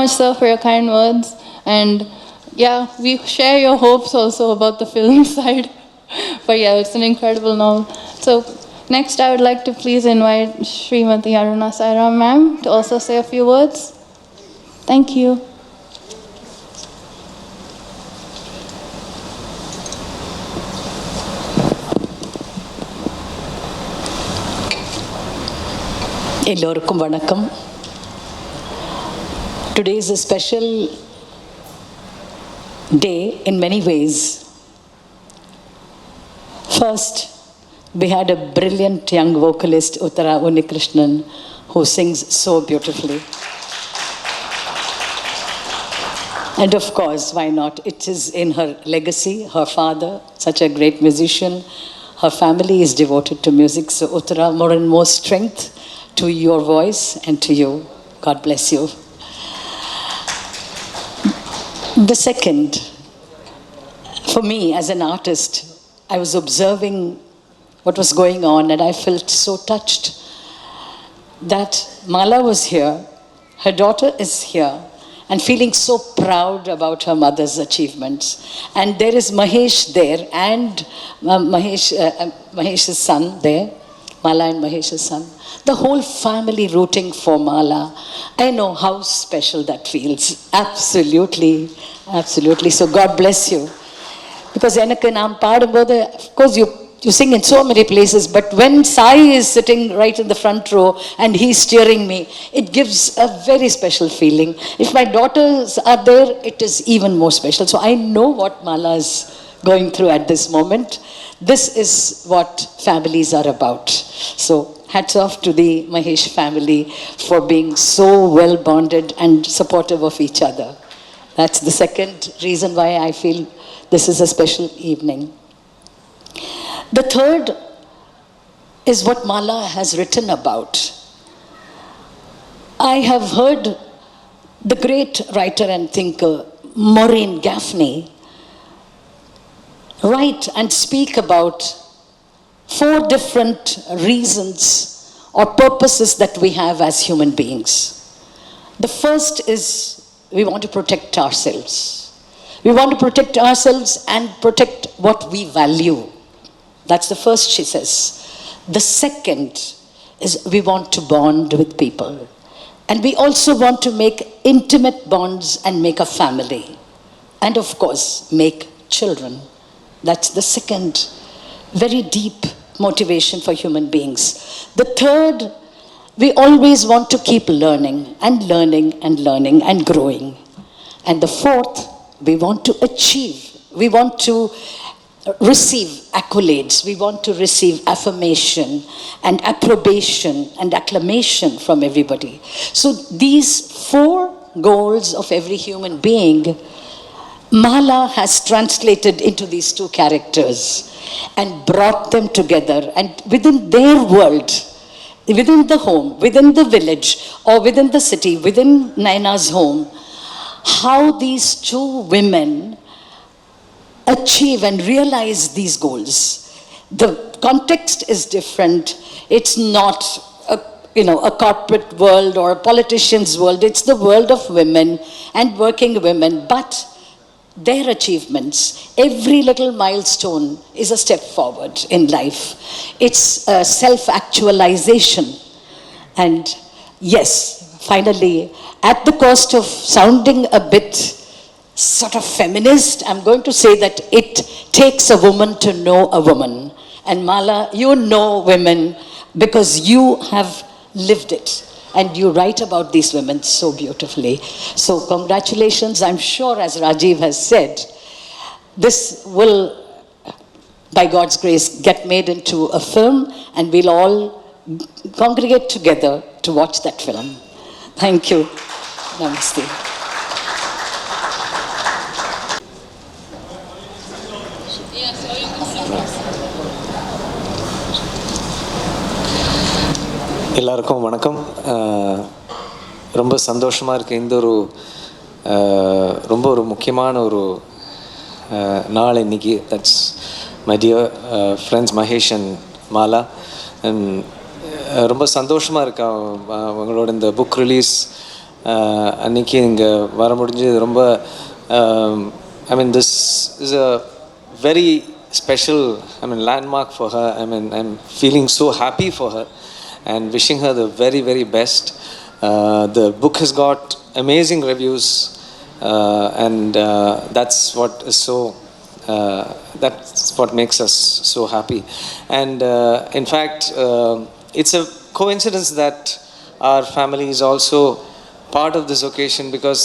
much, sir, for your kind words. And yeah, we share your hopes also about the film side. But yeah, it's an incredible novel. So next, I would like to please invite Srimati Aruna Sairam ma'am to also say a few words. Thank you. எல்லோருக்கும் வணக்கம். Today is a special day in many ways. First, we had a brilliant young vocalist, Uttara Unnikrishnan, who sings so beautifully. And of course, why not? It is in her legacy, her father, such a great musician. Her family is devoted to music. So Uttara, more and more strength to your voice and to you. God bless you. The second, for me as an artist, I was observing what was going on and I felt so touched that Mala was here, her daughter is here, and feeling so proud about her mother's achievements. And there is Mahesh there, and Mahesh's son there, Mala and Mahesh's son. The whole family rooting for Mala. I know how special that feels. Absolutely, absolutely. So God bless you. Because எனக்கு நான் பாடும்போது, of course you sing in so many places, but when Sai is sitting right in the front row and he's steering me, it gives a very special feeling. If my daughters are there, it is even more special. So I know what Mala is going through at this moment. This is what families are about. So hats off to the Mahesh family for being so well bonded and supportive of each other. That's the second reason why I feel this is a special evening. The third is what Mala has written about. I have heard the great writer and thinker Maureen Gaffney write and speak about 4 different reasons or purposes that we have as human beings. The first is we want to protect ourselves. We want to protect ourselves and protect what we value. That's the first, she says. The second is we want to bond with people. And we also want to make intimate bonds and make a family. And of course, make children. That's the second very deep motivation for human beings. The third, we always want to keep learning and learning and learning and growing. And the fourth, we want to achieve. We want to receive accolades. We want to receive affirmation and approbation and acclamation from everybody. So these 4 goals of every human being, Mala has translated into these 2 characters and brought them together, and within their world, within the home, within the village, or within the city, within Naina's home, how these 2 women achieve and realize these goals. The context is different. It's not a corporate world or a politician's world. It's the world of women and working women, but their achievements, every little milestone is a step forward in life. It's a self-actualization. And yes, finally, at the cost of sounding a bit sort of feminist, I'm going to say that it takes a woman to know a woman. And Mala, you know women because you have lived it. And you write about these women so beautifully. So congratulations. I'm sure, as Rajiv has said, this will, by God's grace, get made into a film, and we'll all congregate together to watch that film. Thank you. Namaste. எல்லாருக்கும் வணக்கம். ரொம்ப சந்தோஷமாக இருக்குது. இந்த ஒரு ரொம்ப ஒரு முக்கியமான ஒரு நாள் இன்னைக்கு. That's my dear friends Mahesh and Mala. And ரொம்ப சந்தோஷமாக இருக்கா அவங்களோட இந்த புக் ரிலீஸ் அன்றைக்கி இங்கே வர முடிஞ்சது ரொம்ப I mean, this is a very special, I mean, landmark for her. I mean, I'm feeling so happy for her and wishing her the very, very best. The book has got amazing reviews, and that's what is so, that's what makes us so happy. And in fact, it's a coincidence that our family is also part of this occasion, because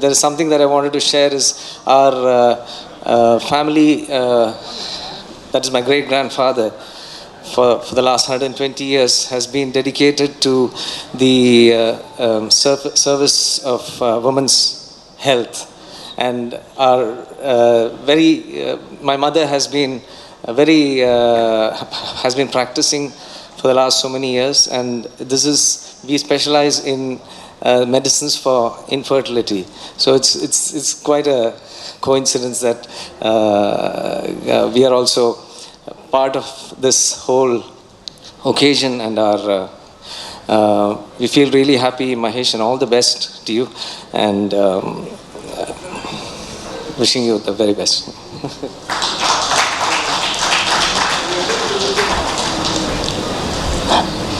there is something that I wanted to share is our family, that is my great-grandfather, for the last 120 years has been dedicated to the service of women's health. And our my mother has been has been practicing for the last so many years, and we specialize in medicines for infertility. So it's quite a coincidence that we are also part of this whole occasion, and we feel really happy, Mahesh, and all the best to you, and wishing you the very best.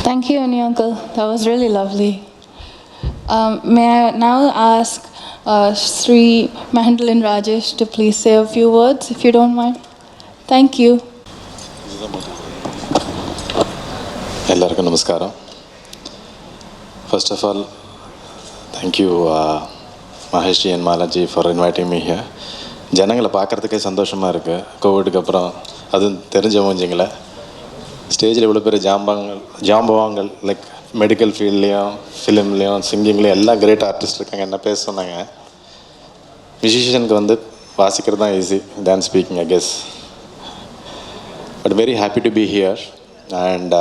Thank you, Ani uncle. That was really lovely. May I now ask Sri Mahendran Rajesh to please say a few words, if you don't mind. Thank you. எல்லாருக்கும் நமஸ்காரம். First of all, thank you Mahesh ji and Malaji for inviting me here. ஜனங்களை பார்க்குறதுக்கே சந்தோஷமாக இருக்குது. கோவிடுக்கு அப்புறம் அதுவும் தெரிஞ்சவங்க ஸ்டேஜில் இவ்வளோ பெரிய ஜாம்பவாங்கள் லைக் மெடிக்கல் ஃபீல்ட்லேயும் ஃபிலிம்லேயும் சிங்கிங்லேயும் எல்லாம் கிரேட் ஆர்டிஸ்ட் இருக்காங்க. என்ன பேச சொன்னாங்க, மியூசிஷியனுக்கு வந்து வாசிக்கிறது தான் easy than speaking, I guess. But very happy to be here. And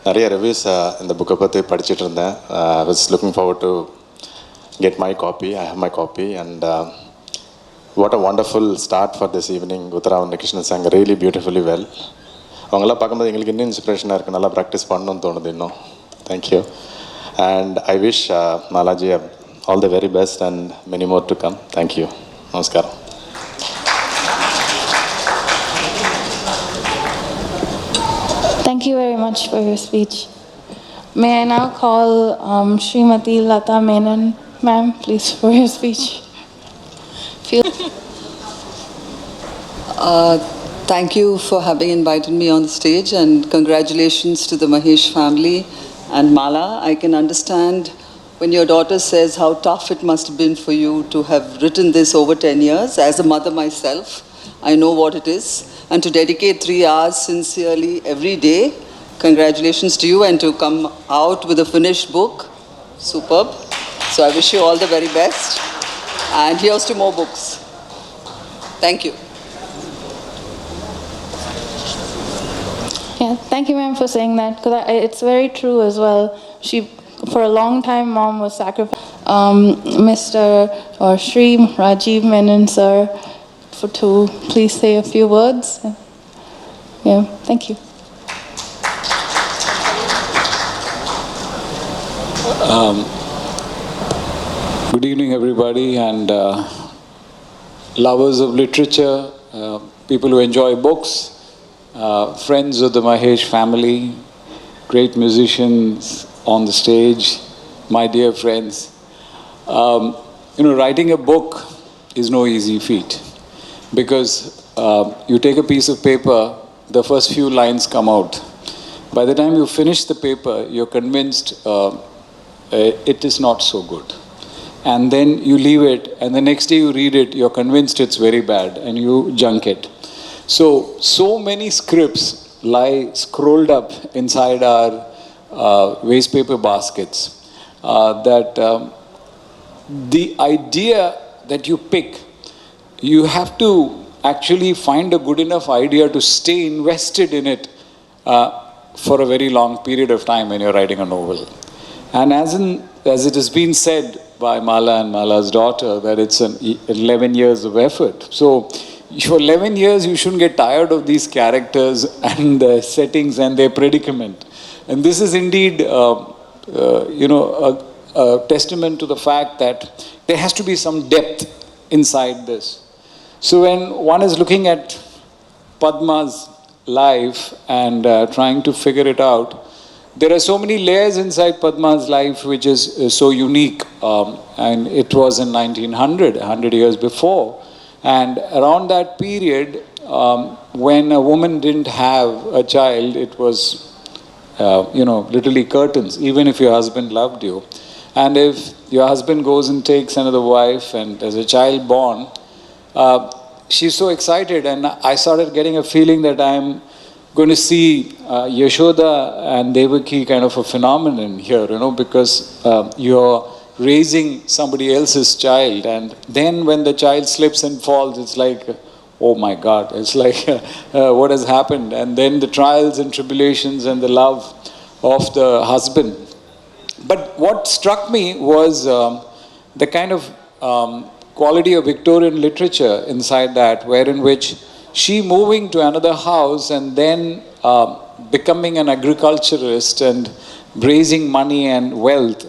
நிறைய ரிவ்யூஸ் இந்த புக்கை பற்றி படிச்சுட்டு இருந்தேன். I was looking forward to get my copy. I have my copy, and what a wonderful start for this evening. Uttara and Krishna sang really beautifully well. அவங்களாம் பார்க்கும்போது எங்களுக்கு இன்னும் இன்ஸ்பிரேஷனாக இருக்குது, நல்லா ப்ராக்டிஸ் பண்ணணும்னு தோணுது இன்னும். Thank you. And I wish Malaji all the very best and many more to come. Thank you. நமஸ்காரம். Thank you very much for your speech. May I now call Srimati Lata Menon, ma'am, please, for your speech. Thank you for having invited me on the stage, and congratulations to the Mahesh family and Mala. I can understand when your daughter says how tough it must have been for you to have written this over 10 years. As a mother myself, I know what it is. And to dedicate 3 hours sincerely every day, congratulations to you, and to come out with a finished book, superb. So I wish you all the very best, and here's to more books. Thank you. Yeah, thank you, ma'am, for saying that, because it's very true as well. For a long time, mom was sacrificed. Mr. or Sri Rajiv Menon, sir, to please say a few words. Yeah, thank you. Good evening, everybody, and lovers of literature, people who enjoy books, friends of the Mahesh family, great musicians on the stage, my dear friends. Writing a book is no easy feat, because you take a piece of paper, the first few lines come out. By the time you finish the paper, you're convinced it is not so good. And then you leave it, and the next day you read it, you're convinced it's very bad, and you junk it. So many scripts lie scrolled up inside our waste paper baskets that the idea that you pick, you have to actually find a good enough idea to stay invested in it for a very long period of time when you're writing a novel. And as it has been said by Mala and Mala's daughter, that it's 11 years of effort. So for 11 years, you shouldn't get tired of these characters and the settings and their predicament. And this is indeed, a testament to the fact that there has to be some depth inside this. So when one is looking at Padma's life and trying to figure it out, there are so many layers inside Padma's life which is so unique. And it was in 1900, 100 years before. And around that period, when a woman didn't have a child, it was, literally curtains, even if your husband loved you. And if your husband goes and takes another wife and there's a child born, she's so excited, and I started getting a feeling that I'm going to see Yashoda and Devaki kind of a phenomenon here, because you're raising somebody else's child, and then when the child slips and falls, it's like, oh my God, it's like, what has happened? And then the trials and tribulations and the love of the husband. But what struck me was the kind of quality of Victorian literature inside that, wherein which she moving to another house and then becoming an agriculturist and raising money and wealth,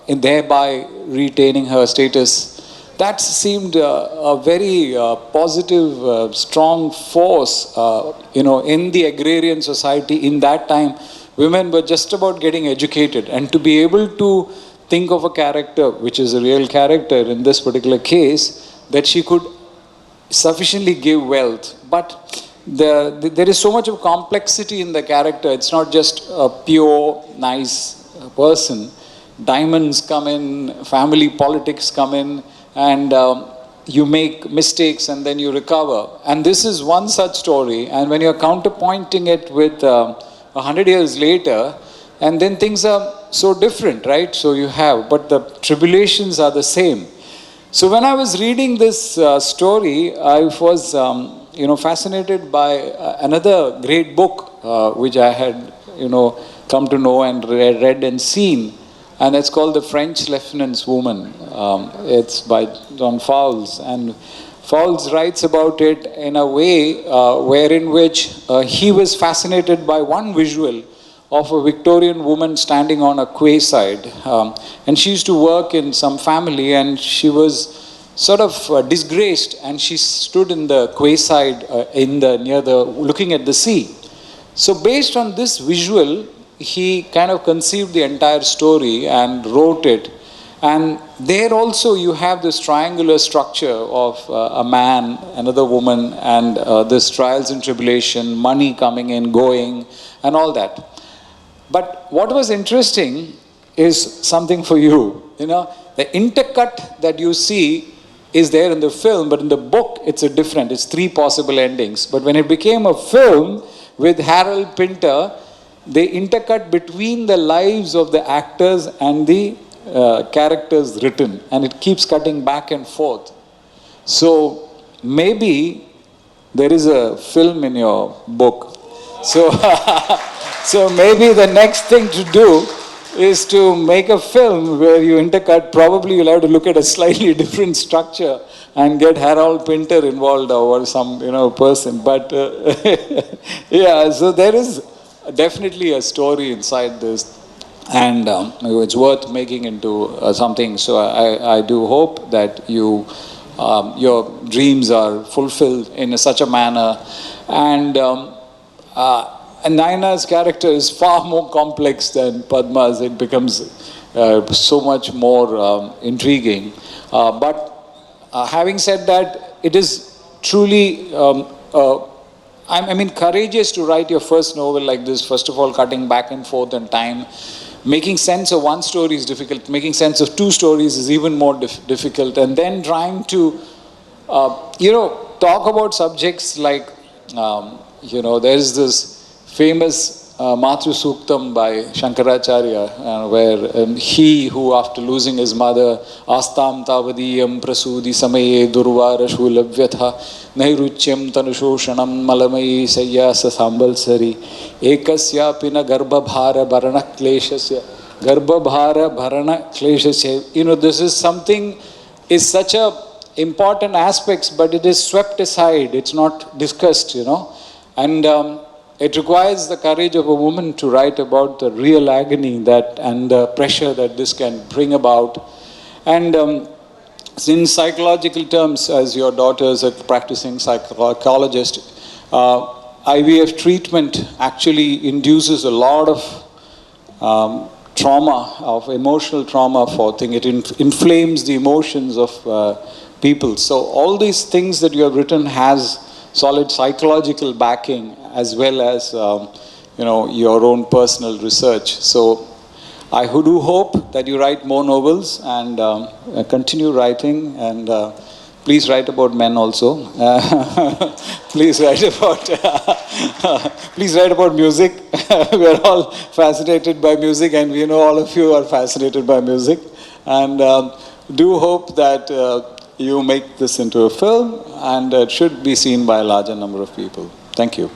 and thereby retaining her status, that seemed a very positive, strong force, in the agrarian society in that time. Women were just about getting educated, and to be able to think of a character, which is a real character in this particular case, that she could sufficiently give wealth. But there is so much of complexity in the character. It's not just a pure, nice person. Diamonds come in, family politics come in, and you make mistakes and then you recover. And this is one such story. And when you're counterpointing it with 100 years later, and then things are so different, right? So you have, but the tribulations are the same. So when I was reading this story, I was, fascinated by another great book which I had, come to know and read and seen, and it's called The French Lieutenant's Woman. It's by John Fowles, and Fowles writes about it in a way wherein which he was fascinated by one visual of a Victorian woman standing on a quayside. And she used to work in some family, and she was sort of disgraced, and she stood in the quayside looking at the sea. So based on this visual, he kind of conceived the entire story and wrote it. And there also you have this triangular structure of a man, another woman, and this trials and tribulation, money coming in, going, and all that. But what was interesting is something for you. The intercut that you see is there in the film, but in the book it's it's 3 possible endings. But when it became a film with Harold Pinter, they intercut between the lives of the actors and the characters written, and it keeps cutting back and forth. So maybe there is a film in your book. So, so maybe the next thing to do is to make a film where you intercut. Probably you'll have to look at a slightly different structure and get Harold Pinter involved or some person. But yeah, so there is definitely a story inside this, and it's worth making into something. So I do hope that your dreams are fulfilled in such a manner. And Naina's character is far more complex than Padma's. It becomes so much more intriguing. But having said that, it is truly courageous to write your first novel like this. First of all, cutting back and forth in time. Making sense of one story is difficult. Making sense of 2 stories is even more difficult. And then trying to, talk about subjects like, there is this famous Matru Suktam by Shankaracharya, where he who, after losing his mother, Astam Tavadiyam Prasudi Samaye Durvara Shulavyatha Nairuchyam Tanusoshanam Malamayi Sayyasa Sambalsari Ekasya Pina Garbhabhara Bharana Kleshasya Garbhabhara Bharana Kleshasya. This is something, is such a important aspects, but it is swept aside. It's not discussed, And it requires the courage of a woman to write about the real agony that and the pressure that this can bring about. And in psychological terms, as your daughter is a practicing psychologist, IVF treatment actually induces a lot of trauma, of emotional trauma for things. It inflames the emotions of people. So all these things that you have written has solid psychological backing as well as your own personal research. So I do hope that you write more novels and continue writing, and please write about men also. Please write about music. We are all fascinated by music, and we know all of you are fascinated by music. And do hope that you make this into a film, and it should be seen by a larger number of people. Thank you.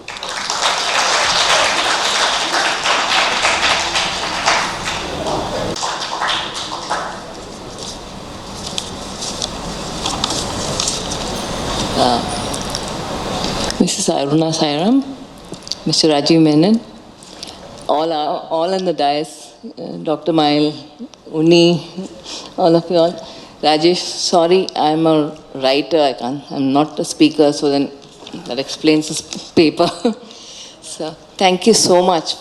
Mrs. Aruna Sairam, Mr. Rajiv Menon, all in the dais, Dr. Mail, Uni, all of you all. Rajesh, sorry, I'm a writer, I'm not a speaker, so then that explains this paper. So thank you so much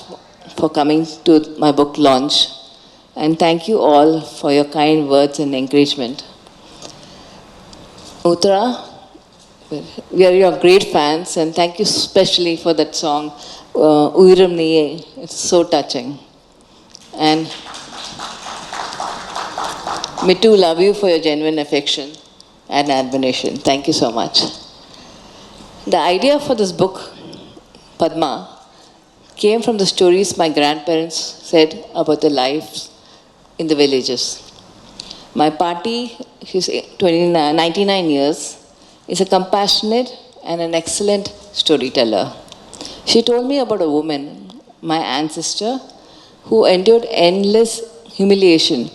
for coming to my book launch, and thank you all for your kind words and encouragement. Uttara, we are your great fans, and thank you especially for that song, Uiram Niye. It's so touching. And me too love you for your genuine affection and admiration. Thank you so much. The idea for this book, Padma, came from the stories my grandparents said about their lives in the villages. My party, she's 99 years, is a compassionate and an excellent storyteller. She told me about a woman, my ancestor, who endured endless humiliation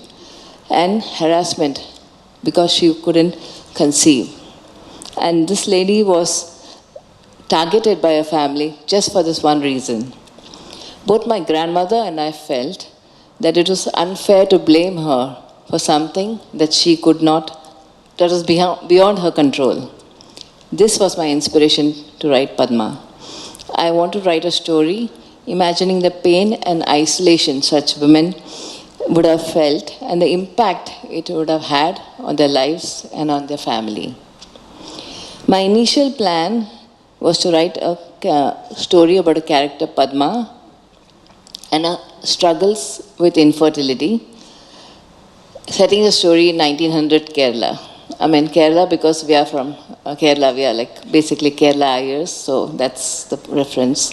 and harassment because she couldn't conceive. And this lady was targeted by her family just for this one reason. Both my grandmother and I felt that it was unfair to blame her for something that she could not, that was beyond her control. This was my inspiration to write Padma. I want to write a story imagining the pain and isolation such women would have felt and the impact it would have had on their lives and on their family. My initial plan was to write a story about a character, Padma, and her struggles with infertility, setting the story in 1900 Kerala. I mean Kerala because we are from Kerala, we are like basically Kerala Ayers, so that's the reference.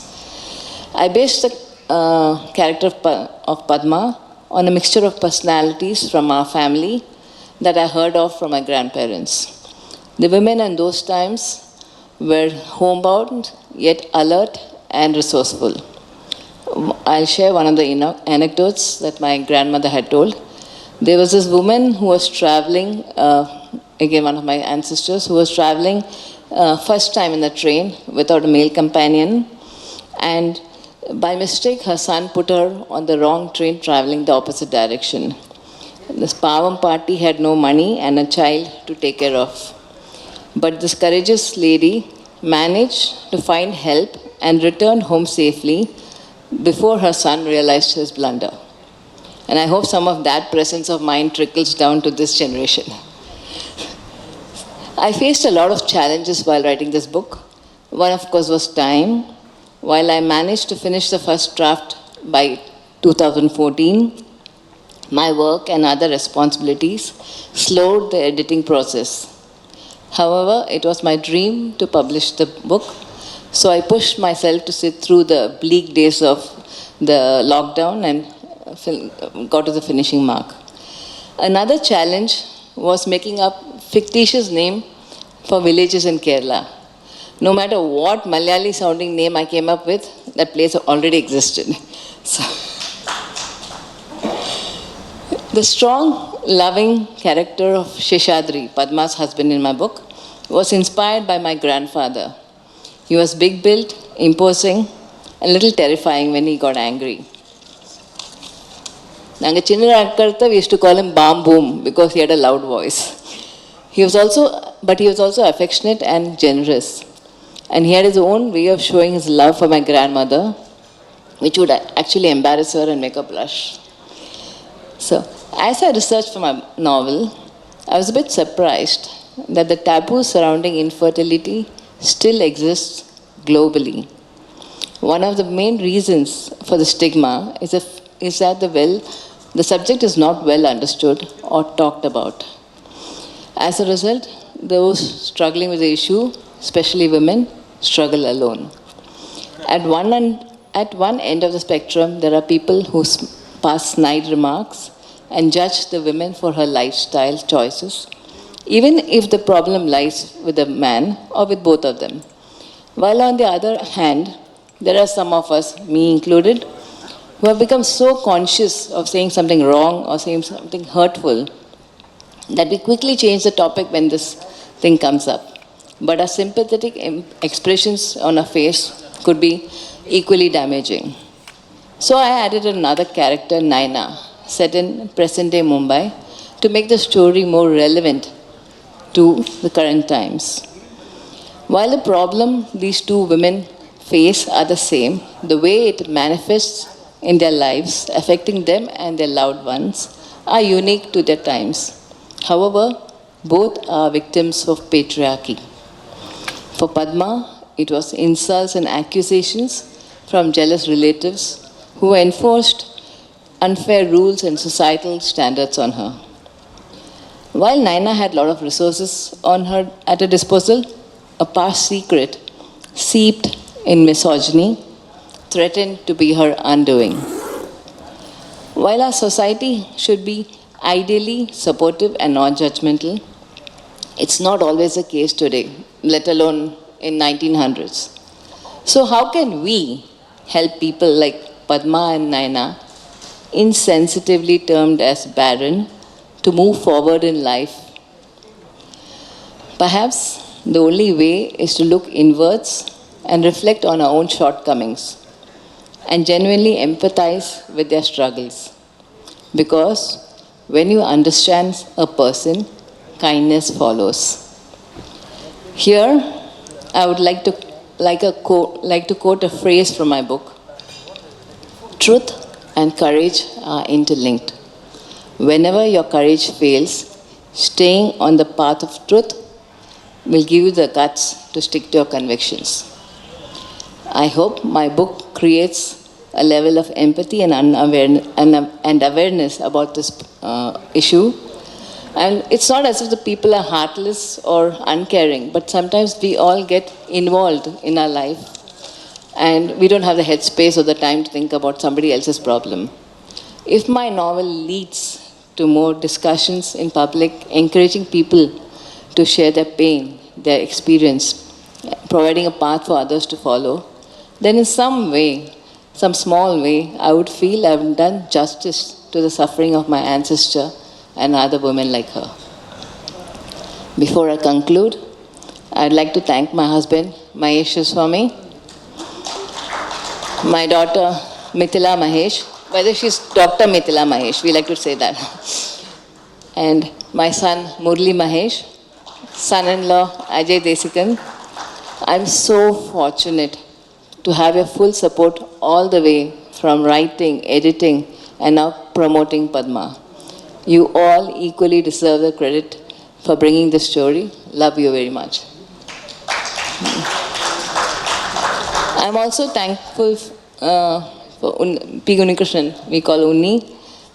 I based the character of Padma on a mixture of personalities from our family that I heard of from my grandparents. The women in those times were homebound, yet alert and resourceful. I'll share one of the anecdotes that my grandmother had told. There was this woman who was traveling, again one of my ancestors, who was traveling first time in the train without a male companion, and by mistake her son put her on the wrong train traveling the opposite direction. This Pavam party had no money and a child to take care of. But this courageous lady managed to find help and returned home safely before her son realized his blunder. And I hope some of that presence of mind trickles down to this generation. I faced a lot of challenges while writing this book. One, of course, was time. While I managed to finish the first draft by 2014, my work and other responsibilities slowed the editing process. However, it was my dream to publish the book, so I pushed myself to sit through the bleak days of the lockdown and got to the finishing mark. Another challenge was making up fictitious name for villages in Kerala. No matter what Malayali sounding name I came up with, that place already existed. So, the strong, loving character of Sheshadri, Padma's husband in my book, was inspired by my grandfather. He was big-built, imposing, and a little terrifying when he got angry. நாங்க சின்ன அக்கறத we used to call him Bam Boom because he had a loud voice. He was also affectionate and generous. And he had his own way of showing his love for my grandmother, which would actually embarrass her and make her blush. So, as I researched for my novel, I was a bit surprised that the taboo surrounding infertility still exists globally. One of the main reasons for the stigma is that the subject is not well understood or talked about. As a result, those struggling with the issue, especially women, struggle alone. At one end of the spectrum, there are people who pass snide remarks and judge the women for her lifestyle choices, even if the problem lies with the man or with both of them. While on the other hand, there are some of us, me included, who have become so conscious of saying something wrong or saying something hurtful that we quickly change the topic when this thing comes up. But our sympathetic expressions on our face could be equally damaging. So I added another character, Naina, set in present-day Mumbai, to make the story more relevant to the current times. While the problem these two women face are the same, the way it manifests in their lives, affecting them and their loved ones, are unique to their times. However, both are victims of patriarchy. For Padma, it was insults and accusations from jealous relatives who enforced unfair rules and societal standards on her. While Naina had a lot of resources at her disposal, a past secret seeped in misogyny threatened to be her undoing. While our society should be ideally supportive and non-judgmental, it's not always the case today, let alone in 1900s. So how can we help people like Padma and Naina, insensitively termed as barren, to move forward in life? Perhaps the only way is to look inwards and reflect on our own shortcomings and genuinely empathize with their struggles. Because when you understand a person, kindness follows. Here, I would like to quote a phrase from my book. Truth and courage are interlinked. Whenever your courage fails, staying on the path of truth will give you the guts to stick to your convictions. I hope my book creates a level of empathy and awareness about this issue. And it's not as if the people are heartless or uncaring, but sometimes we all get involved in our life and we don't have the headspace or the time to think about somebody else's problem. If my novel leads to more discussions in public, encouraging people to share their pain, their experience, providing a path for others to follow, then in some way, some small way, I would feel I've done justice to the suffering of my ancestor and other women like her. Before I conclude, I'd like to thank my husband, Mahesh Swami, my daughter, Mithila Mahesh, whether she's Dr. Mithila Mahesh, we like to say that, and my son, Murli Mahesh, son-in-law, Ajay Desikan. I'm so fortunate to have your full support all the way from writing, editing, and now promoting Padma. You all equally deserve the credit for bringing this story. Love you very much. I'm also thankful for P. Unnikrishnan, we call Unni,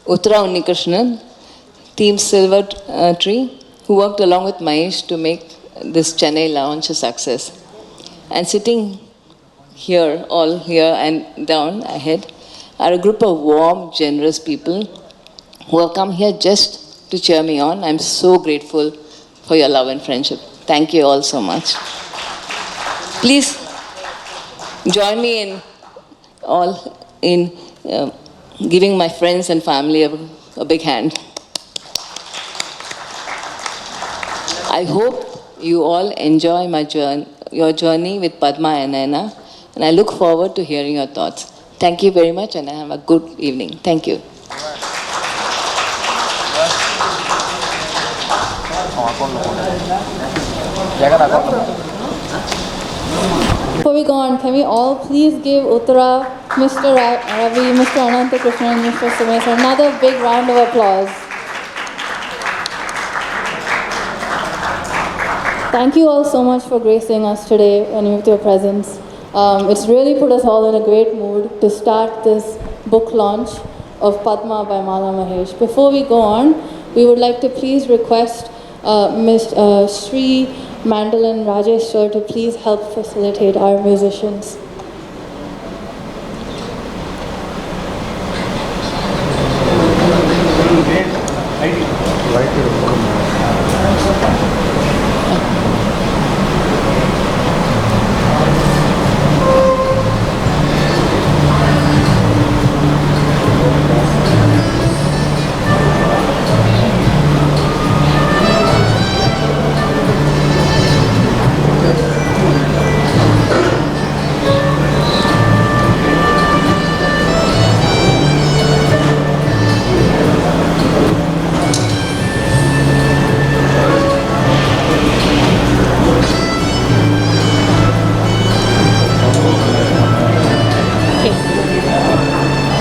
Uttara Unnikrishnan, Team Silver Tree, who worked along with Mahesh to make this Chennai launch a success. And sitting here, all here and down ahead, are a group of warm, generous people who have come here just to cheer me on. I'm so grateful for your love and friendship. Thank you all so much. Please join me in giving my friends and family a big hand. I hope you all enjoy your journey with Padma and Naina. And I look forward to hearing your thoughts. Thank you very much, and have a good evening. Thank you. Before we go on, can we all please give Uttara, Mr. Ravi, Mr. Ananthakrishnan, and Mr. Sumesh another big round of applause. Thank you all so much for gracing us today and with your presence. It's really put us all in a great mood to start this book launch of Padma by Mala Mahesh. Before we go on, we would like to please request Ms. Sri Mandolin Rajesh sir to please help facilitate our musicians.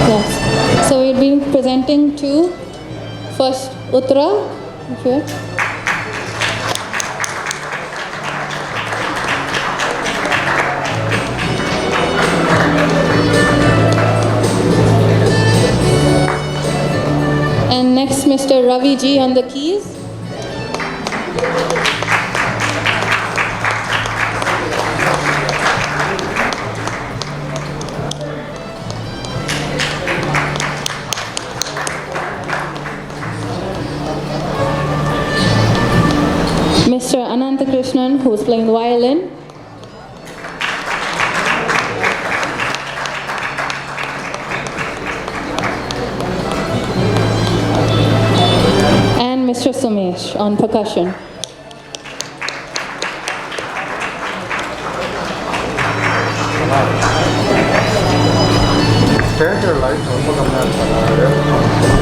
Yes. So we've been presenting to first Uttara. Okay. And next, Mr. Ravi Ji on the keys. Mr. Ananthakrishnan, who is playing the violin. And Mr. Sumesh on percussion.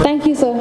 Thank you, sir.